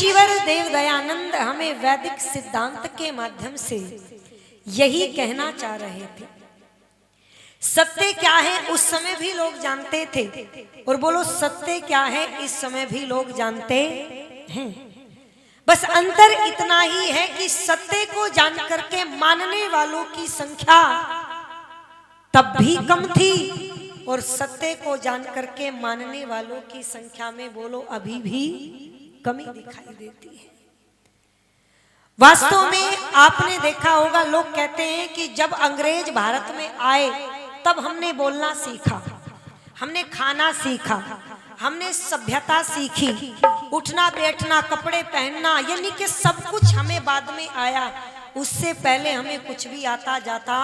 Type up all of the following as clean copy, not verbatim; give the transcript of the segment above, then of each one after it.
ऋषिवर देव दयानंद हमें वैदिक सिद्धांत के माध्यम से यही कहना चाह रहे थे। सत्य क्या है उस समय भी लोग जानते थे, और बोलो सत्य क्या है इस समय भी लोग जानते हैं। बस अंतर इतना ही है कि सत्य को जान करके मानने वालों की संख्या तब भी कम थी, और सत्य को जान करके मानने वालों की संख्या में बोलो अभी भी कमी दिखाई देती है। वास्तव में आपने देखा होगा, लोग कहते हैं कि जब अंग्रेज भारत में आए तब हमने बोलना सीखा, हमने खाना सीखा, हमने सभ्यता सीखी, उठना बैठना, कपड़े पहनना, यानी कि सब कुछ हमें बाद में आया। उससे पहले हमें कुछ भी आता जाता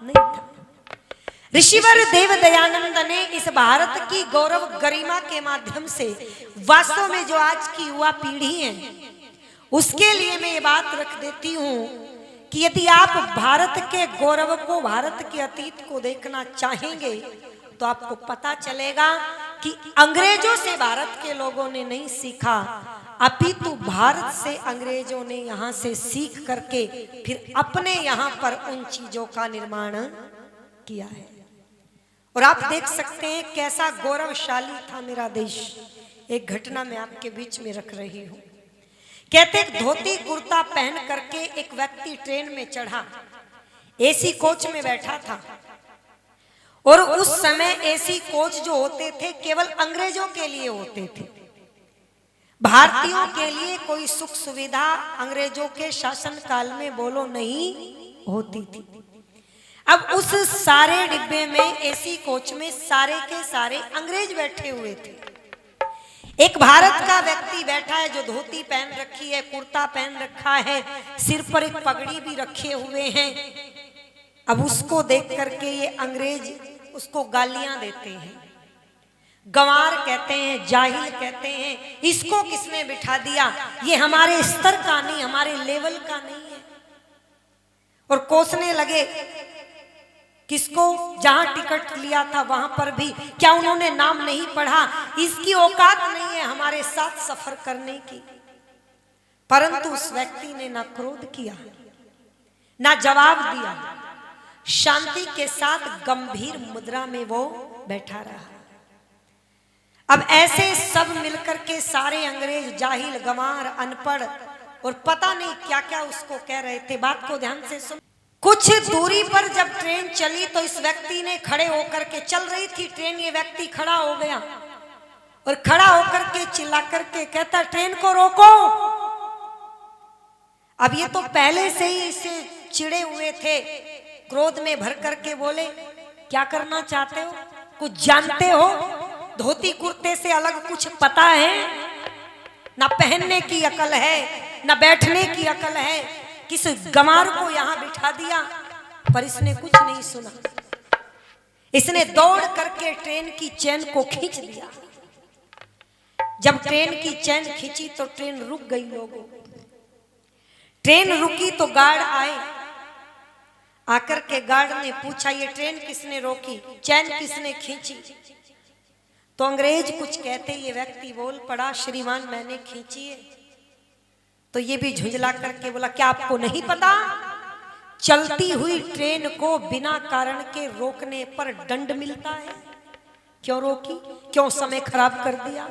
नहीं था। ऋषिवर देव दयानंद ने इस भारत की गौरव गरिमा के माध्यम से वास्तव में जो आज की युवा पीढ़ी है उसके लिए मैं ये बात रख देती हूं कि यदि आप भारत के गौरव को, भारत के अतीत को देखना चाहेंगे तो आपको पता चलेगा कि अंग्रेजों से भारत के लोगों ने नहीं सीखा, अपितु भारत से अंग्रेजों ने यहां से सीख करके फिर अपने यहां पर उन चीजों का निर्माण किया है। और आप देख सकते हैं कैसा गौरवशाली था मेरा देश। एक घटना मैं आपके बीच में रख रही हूं। कहते एक धोती कुर्ता पहन करके एक व्यक्ति ट्रेन में चढ़ा, एसी कोच में बैठा था, और उस समय एसी कोच जो होते थे केवल अंग्रेजों के लिए होते थे, भारतीयों के लिए कोई सुख सुविधा अंग्रेजों के शासन काल में बोलो नहीं होती थी। अब उस सारे डिब्बे में, एसी कोच में सारे के सारे अंग्रेज बैठे हुए थे। एक भारत का व्यक्ति बैठा है जो धोती पहन रखी है, कुर्ता पहन रखा है, सिर पर एक पगड़ी भी रखे हुए हैं। अब उसको देख करके ये अंग्रेज उसको गालियां देते हैं, गंवार कहते हैं, जाहिल कहते हैं, इसको किसने बिठा दिया, ये हमारे स्तर का नहीं, हमारे लेवल का नहीं है। और कोसने लगे किसको, जहां टिकट लिया था वहां पर भी, क्या उन्होंने नाम नहीं पढ़ा, इसकी औकात नहीं है हमारे साथ सफर करने की। परंतु उस व्यक्ति ने ना क्रोध किया, ना जवाब दिया, शांति के साथ गंभीर मुद्रा में वो बैठा रहा। अब ऐसे सब मिलकर के सारे अंग्रेज, जाहिल, गंवार, अनपढ़ और पता नहीं क्या क्या उसको कह रहे थे। बात को ध्यान से सुन। कुछ दूरी पर जब ट्रेन चली तो इस व्यक्ति ने खड़े होकर के, चल रही थी ट्रेन, ये व्यक्ति खड़ा हो गया और खड़ा होकर के चिल्ला करके कहता ट्रेन को रोको। अब ये तो पहले से ही इससे चिढ़े हुए थे, क्रोध में भर करके बोले क्या करना चाहते हो, कुछ जानते हो, धोती कुर्ते से अलग कुछ पता है, ना पहनने की अकल है, ना बैठने की अकल है, किस गंवार को यहां बिठा दिया। पर इसने कुछ नहीं सुना, इसने दौड़ करके ट्रेन की चैन को खींच दिया। जब ट्रेन की चैन खींची तो ट्रेन रुक गई। लोगों, ट्रेन रुकी तो गार्ड आए, आकर के गार्ड ने पूछा ये ट्रेन किसने रोकी, चैन किसने खींची। तो अंग्रेज कुछ कहते, ये व्यक्ति बोल पड़ा श्रीमान मैंने खींची है। तो ये भी झुंझला करके बोला क्या आपको नहीं पता, चलती हुई ट्रेन को बिना कारण के रोकने पर दंड मिलता है, क्यों रोकी, क्यों समय खराब कर दिया।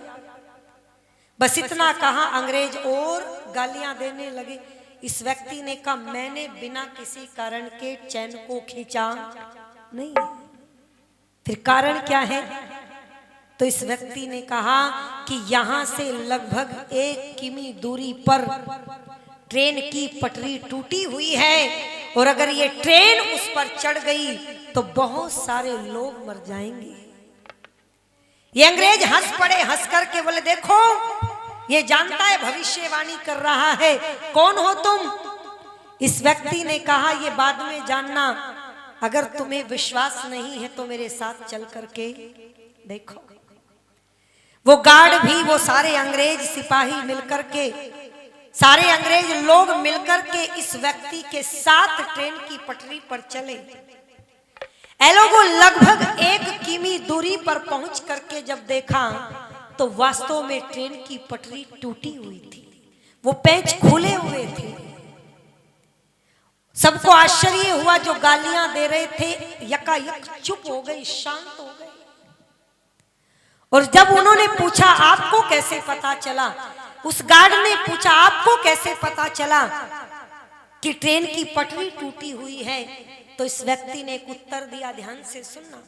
बस इतना कहा, अंग्रेज और गालियां देने लगे। इस व्यक्ति ने कहा मैंने बिना किसी कारण के चैन को खींचा नहीं। फिर कारण क्या है, तो इस व्यक्ति ने कहा कि यहां से लगभग 1 किमी दूरी पर ट्रेन की पटरी टूटी हुई है, और अगर ये ट्रेन उस पर चढ़ गई तो बहुत सारे लोग मर जाएंगे। ये अंग्रेज हंस पड़े, हंस करके बोले देखो ये जानता है, भविष्यवाणी कर रहा है, कौन हो तुम। इस व्यक्ति ने कहा ये बाद में जानना, अगर तुम्हें विश्वास नहीं है तो मेरे साथ चल करके देखो। वो गार्ड भी, वो सारे अंग्रेज सिपाही मिलकर के, सारे अंग्रेज लोग मिलकर के इस व्यक्ति के साथ ट्रेन की पटरी पर चले। ए लोगों लगभग 1 किमी दूरी पर पहुंच करके जब देखा तो वास्तव में ट्रेन की पटरी टूटी हुई थी। वो पेंच खुले हुए थे। सबको आश्चर्य हुआ, जो गालियां दे रहे थे यकायक चुप हो गए, शांत हो गए। और जब उन्होंने पूछा आपको कैसे पता चला, उस गार्ड ने पूछा आपको कैसे पता चला कि ट्रेन की पटरी टूटी हुई है, तो इस व्यक्ति ने एक उत्तर दिया, ध्यान से सुनना।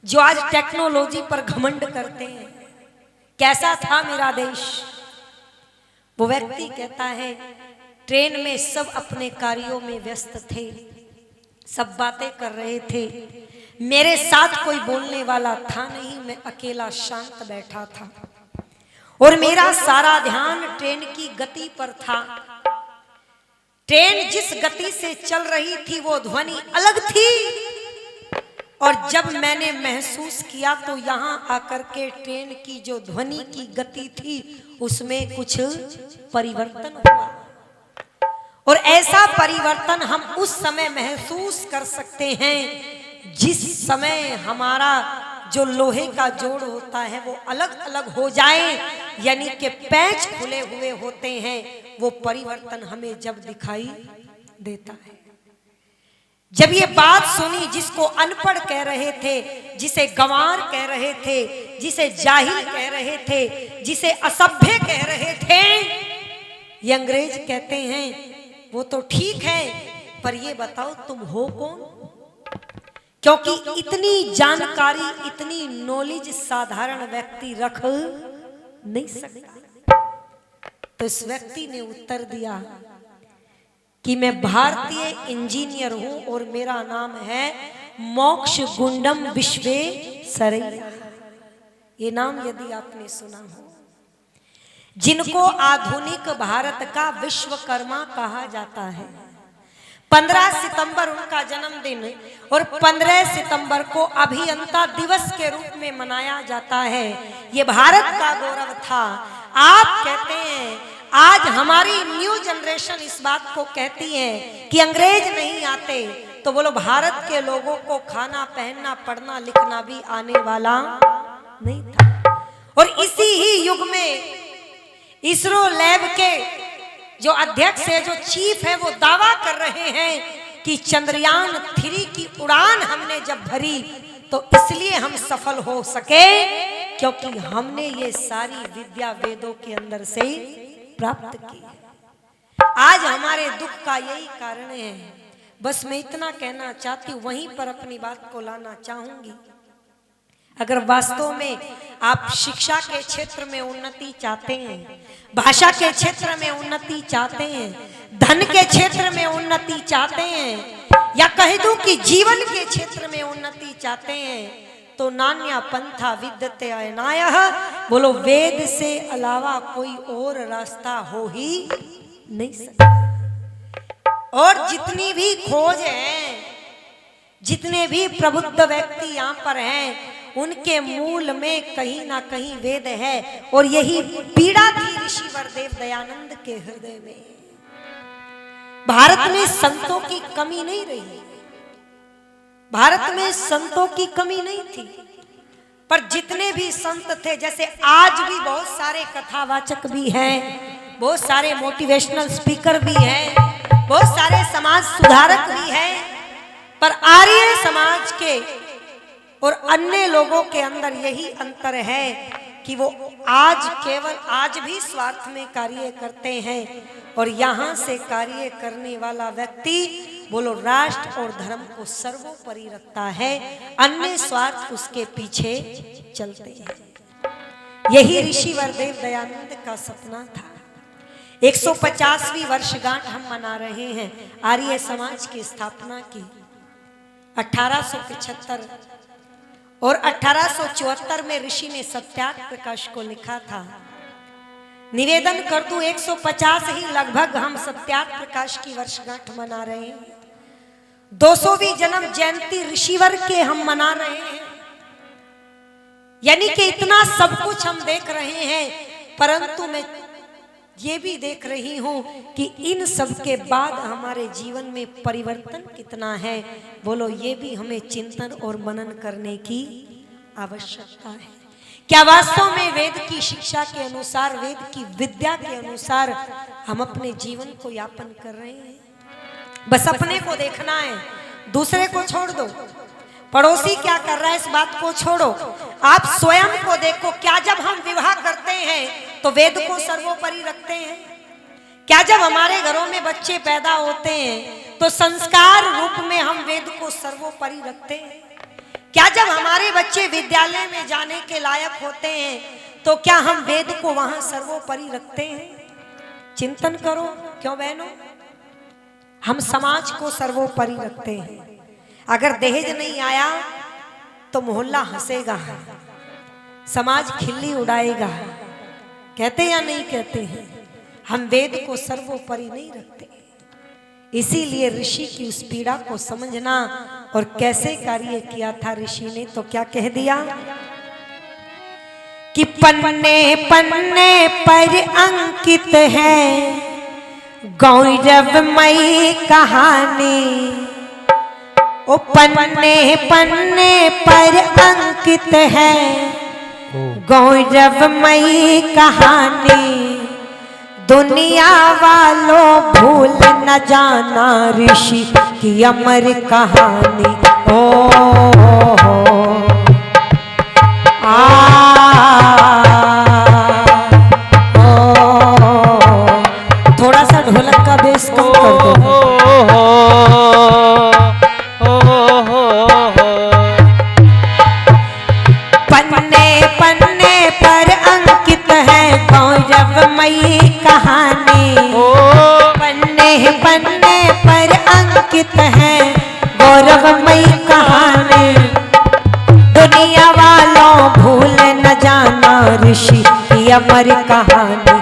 जो आज टेक्नोलॉजी पर घमंड करते हैं, कैसा था मेरा देश। वो व्यक्ति कहता है ट्रेन में सब अपने कार्यों में व्यस्त थे, सब बातें कर रहे थे, मेरे साथ कोई बोलने वाला था नहीं, मैं अकेला शांत बैठा था और मेरा सारा ध्यान ट्रेन की गति पर था। ट्रेन जिस गति से चल रही थी वो ध्वनि अलग थी, और जब मैंने महसूस किया तो यहां आकर के ट्रेन की जो ध्वनि की गति थी उसमें कुछ परिवर्तन हुआ। और ऐसा परिवर्तन हम उस समय महसूस कर सकते हैं जिस समय हमारा जो लोहे का जोड़ होता है वो अलग अलग हो जाए, यानी कि पैच खुले हुए होते हैं। वो परिवर्तन हमें जब दिखाई देता है। जब ये बात सुनी, जिसको अनपढ़ कह रहे थे, जिसे गंवार कह रहे थे, जिसे जाहिल कह रहे थे, जिसे असभ्य कह रहे थे, ये अंग्रेज कहते हैं वो तो ठीक है, पर ये बताओ तुम हो कौन। क्योंकि इतनी जानकारी, इतनी नॉलेज साधारण व्यक्ति रख नहीं सकता। तो इस व्यक्ति ने उत्तर दिया कि मैं भारतीय इंजीनियर हूं और मेरा नाम है मोक्ष गुंडम विश्वेश्वरैया। ये नाम यदि आपने सुना हो, जिनको आधुनिक भारत का विश्वकर्मा कहा जाता है। 15 सितंबर उनका जन्मदिन और 15 सितंबर को अभियंता दिवस के रूप में मनाया जाता है। ये भारत का गौरव था। आप कहते हैं आज हमारी न्यू जनरेशन इस बात को कहती है कि अंग्रेज नहीं आते तो बोलो भारत के लोगों को खाना पहनना पढ़ना लिखना भी आने वाला नहीं था। और इसी ही युग में इसरो लैब के जो अध्यक्ष है, जो चीफ है, वो दावा कर रहे हैं कि चंद्रयान 3 की उड़ान हमने जब भरी तो इसलिए हम सफल हो सके क्योंकि हमने ये सारी विद्या वेदों के अंदर से प्राप्त की। आज हमारे दुख का यही कारण है। बस मैं इतना कहना चाहती हूँ, वहीं पर अपनी बात को लाना चाहूंगी। अगर वास्तव में आप शिक्षा के क्षेत्र में उन्नति चाहते हैं, भाषा के क्षेत्र में उन्नति चाहते हैं, धन के क्षेत्र में उन्नति चाहते हैं, या कह दूं कि जीवन के क्षेत्र में उन्नति चाहते हैं, तो नान्या पंथा विद्यते अयनायः, बोलो वेद से अलावा कोई और रास्ता हो ही नहीं सकता। और जितनी भी खोज है, जितने भी प्रबुद्ध व्यक्ति यहाँ पर हैं, उनके मूल में कहीं ना कहीं वेद है। और यही पीड़ा थी ऋषिवर देव दयानंद के हृदय में। भारत में संतों की कमी नहीं रही, भारत में संतों की कमी नहीं थी, पर जितने भी संत थे, जैसे आज भी बहुत सारे कथावाचक भी हैं, बहुत सारे मोटिवेशनल स्पीकर भी हैं, बहुत सारे समाज सुधारक भी हैं, पर आर्य समाज के और अन्य लोगों के अंदर यही अंतर है कि वो आज केवल आज भी स्वार्थ में कार्य करते हैं, और यहाँ से कार्य करने वाला व्यक्ति बोलो राष्ट्र और धर्म को सर्वोपरि रखता है, अन्य स्वार्थ उसके पीछे चलते हैं। यही ऋषिवर देव दयानंद का सपना था। 150वीं वर्षगांठ हम मना रहे हैं आर्य समाज की स्थापना की। 1875 और 1874 में ऋषि ने सत्याग्रह प्रकाश को लिखा था। निवेदन कर दूं 150 ही लगभग हम सत्याग्रह प्रकाश की वर्षगांठ मना रहे हैं। 200वीं जन्म जयंती ऋषिवर के हम मना रहे हैं। यानी कि इतना सब कुछ हम देख रहे हैं, परंतु मैं ये भी देख रही हूं कि इन सब के बाद हमारे जीवन में परिवर्तन कितना है, बोलो ये भी हमें चिंतन और मनन करने की आवश्यकता है। क्या वास्तव में वेद की शिक्षा के अनुसार, वेद की विद्या के अनुसार हम अपने जीवन को यापन कर रहे हैं? बस अपने को देखना है, दूसरे को छोड़ दो। पड़ोसी क्या कर रहा है इस बात को छोड़ो, आप स्वयं को देखो। क्या जब हम विवाह करते हैं तो वेद को सर्वोपरि रखते हैं? क्या जब हमारे घरों में बच्चे पैदा होते हैं तो संस्कार रूप में हम वेद को सर्वोपरि रखते हैं? क्या जब हमारे बच्चे विद्यालय में जाने के लायक होते हैं तो क्या हम वेद को वहां सर्वोपरि रखते हैं? चिंतन करो। क्यों बहनों? हम समाज को सर्वोपरि रखते हैं। अगर दहेज नहीं आया तो मोहल्ला हंसेगा, समाज खिल्ली उड़ाएगा, कहते या नहीं कहते हैं? हम वेद को सर्वोपरि नहीं रखते। इसीलिए ऋषि की उस पीड़ा को समझना, और कैसे कार्य किया था ऋषि ने, तो क्या कह दिया कि पन्ने पन्ने पर अंकित है गौरवमयी कहानी। ओ पन्ने पन्ने पर अंकित है गौरवमयी कहानी। दुनिया वालों भूल न जाना ऋषि की अमर कहानी। ओ थोड़ा सा ढोलक का बेस कम कर दो। पन्ने पन्ने पर अंकित है गौरवमयी कहानी। पन्ने पन्ने पर अंकित है गौरवमयी कहानी। दुनिया वालों भूल न जाना ऋषि की अमर कहानी।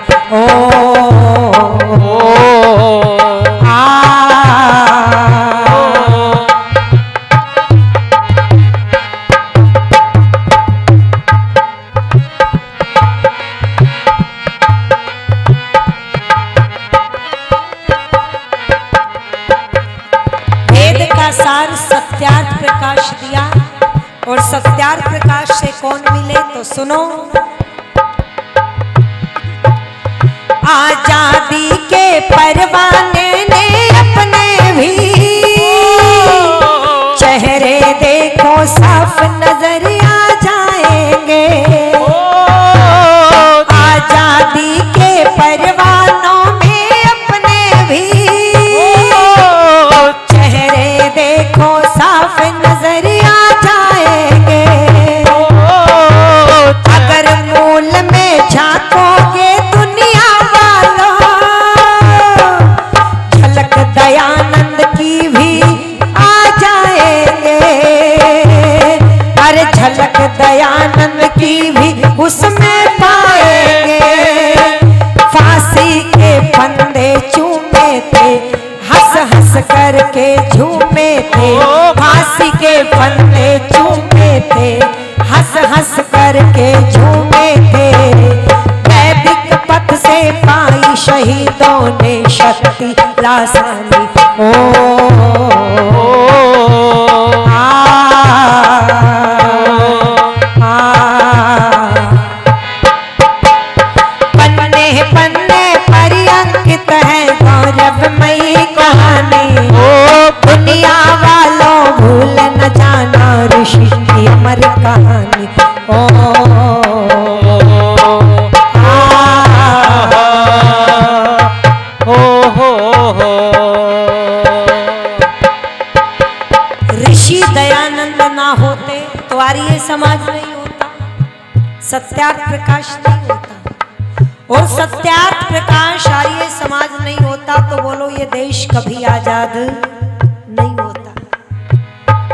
वेद का सार सत्यार्थ प्रकाश दिया, और सत्यार्थ प्रकाश से कौन मिले तो सुनो। आजादी के परवाने ने अपने भी चेहरे देखो साफ नजर आ जाएंगे। आजादी के परवानों में अपने भी चेहरे देखो साफ नजर आ जाएंगे। अगर मूल में झांकोगे दुनिया वालों, झलक दयानंद की भी आ जाएंगे। अरे झलक दयानंद की भी उसमें पाएंगे। फांसी के फंदे चूमे थे, हंस हंस करके झूमे थे। फांसी के फंदे चूमे थे, हंस हंस करके झूमे थे। वैदिक पथ से पाई शहीदों ने शक्ति लासानी। पन्ने पन्ने पर अंकित है गौरवमयी कहानी। दुनिया वालों भूल न जाना ऋषि की अमर कहानी। ऋषि दयानंद ना होते तो आर्य समाज नहीं होता, सत्यार्थ प्रकाश नहीं होता। और सत्यार्थ प्रकाश आर्य समाज नहीं होता तो बोलो ये देश कभी आजाद नहीं होता।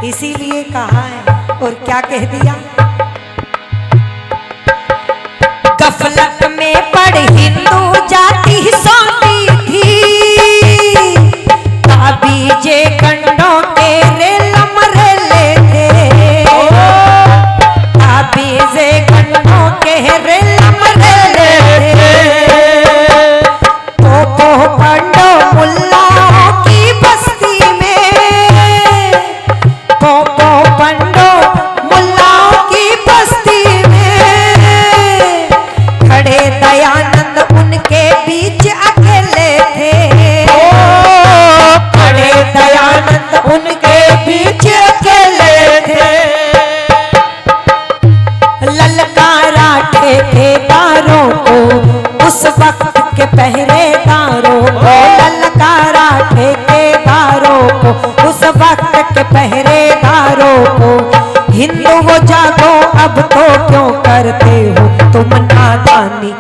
इसीलिए कहा है, और क्या कह दिया, गफलत में पड़ हिंदू जाति सोती थी। ताबीजे कंडों के रेलम रेले थे। ताबीजे कंडों के रेलम रेले थे। पोपो पंडो मुल्लाओं की बस्ती में। पोपो पंडो मुल्लाओं की बस्ती में। पहरेदारों को, ललकारा ठेकेदारों को, उस वक्त के पहरेदारों को। हिंदू वो जागो अब तो क्यों करते हो तुम नादानी।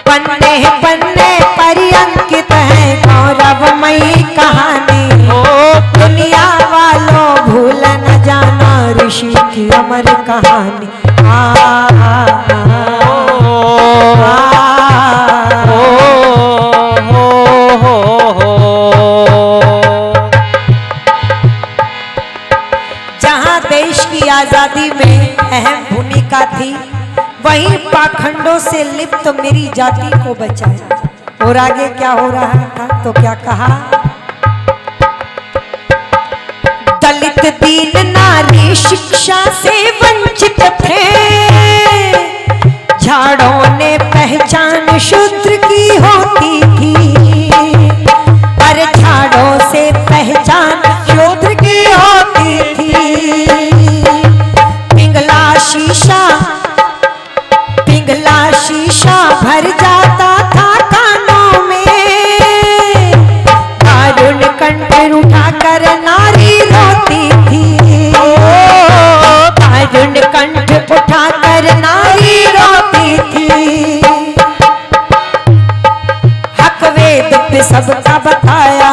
पन्ने पन्ने पर अंकित है गौरवमयी कहानी। दुनिया वालों भूल न जाना ऋषि की अमर कहानी। जहाँ देश की आजादी में अहम भूमिका थी, वहीं पाखंडों से लिप्त मेरी जाति को बचाया। और आगे क्या हो रहा था तो क्या कहा, दलित दीन नारी शिक्षा से वंचित थे, झाड़ों ने पहचान शूद्र की होती थी। पर झाड़ों से पहचान शूद्र की होती थी। पिंगला शीशा भर जाता था कानों में, दारुण कंठ उठाकर नारी रोती थी। दारुण कंठ उठाकर नारी रोती थी। हक वेद पे सबका बताया,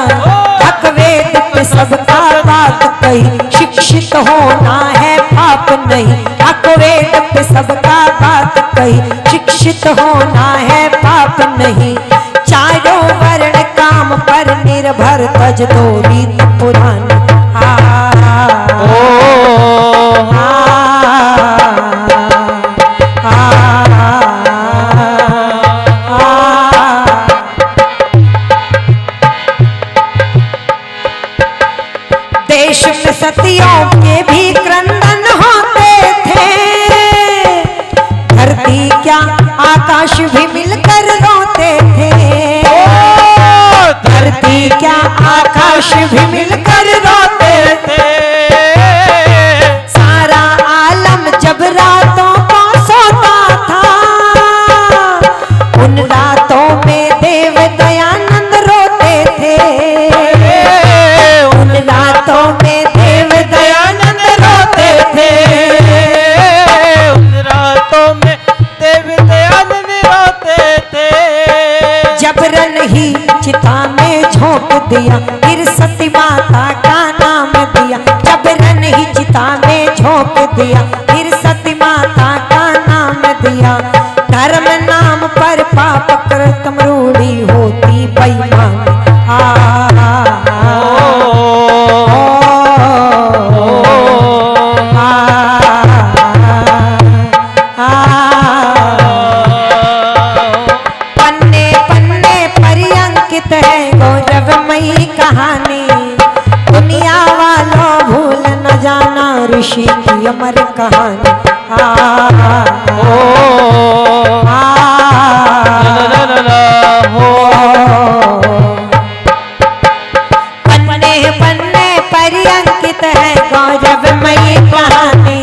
हक वेद पे सबका बात कही, शिक्षित होना है पाप नहीं। हक वेद पे सबका बात कही, शिक्षित होना है पाप नहीं। चारों वर्ण काम पर निर्भर, तज दो रीत पुरानी। देश में सतियों के भी क्रंदन होते थे, धरती क्या आकाश भी मिलकर रोते थे। धरती क्या आकाश भी मिलकर रोते थे। सारा आलम जब रातों को सोता था, उन रातों में देव दयानंद रोते थे। उन रातों में देव दयानंद रोते थे। उन रातों में देव दयानंद रोते थे। जबरन ही चिता में झोंक दिया, फिर सती माता का नाम दिया। जबरन ही चिता में झोंक दिया, फिर सती माता का नाम दिया। धर्म नाम पर पाप कृतम रूढ़ी होती बेईमानी। पन्ने पन्ने पर अंकित है गौरवमयी कहानी। दुनिया वालों भूल न जाना ऋषि की अमर कहानी। पन्ने पन्ने पर अंकित है गौरवमयी कहानी।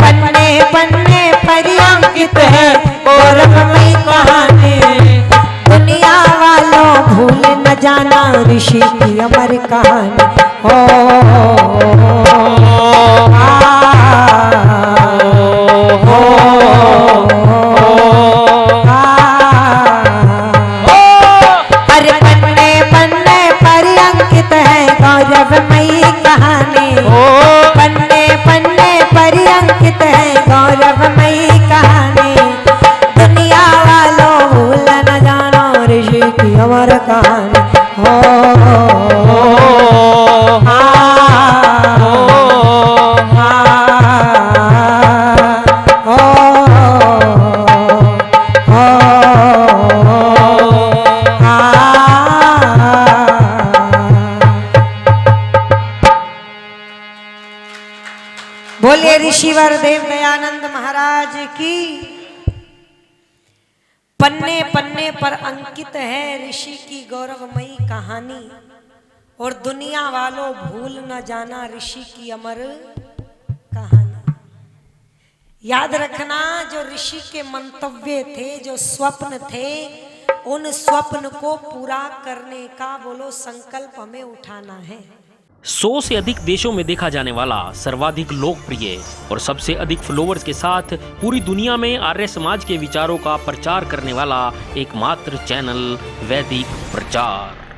पन्ने पन्ने पर अंकित है गौरवमयी कहानी। दुनिया वालों भूल न जाना ऋषि की अमर कहानी। अरे पन्ने पन्ने पर अंकित है गौरवमयी कहानी। पन्ने पन्ने पर अंकित है गौरवमयी कहानी। दुनिया वालों भूल न जाना ऋषि की अमर कहानी। बोले ऋषिवर देव दयानंद महाराज की। पन्ने पन्ने पर अंकित है ऋषि की गौरवमयी कहानी। और दुनिया वालों भूल न जाना ऋषि की अमर कहानी। याद रखना जो ऋषि के मंतव्य थे, जो स्वप्न थे, उन स्वप्न को पूरा करने का बोलो संकल्प हमें उठाना है। 100 से अधिक देशों में देखा जाने वाला, सर्वाधिक लोकप्रिय और सबसे अधिक फॉलोअर्स के साथ पूरी दुनिया में आर्य समाज के विचारों का प्रचार करने वाला एकमात्र चैनल वैदिक प्रचार।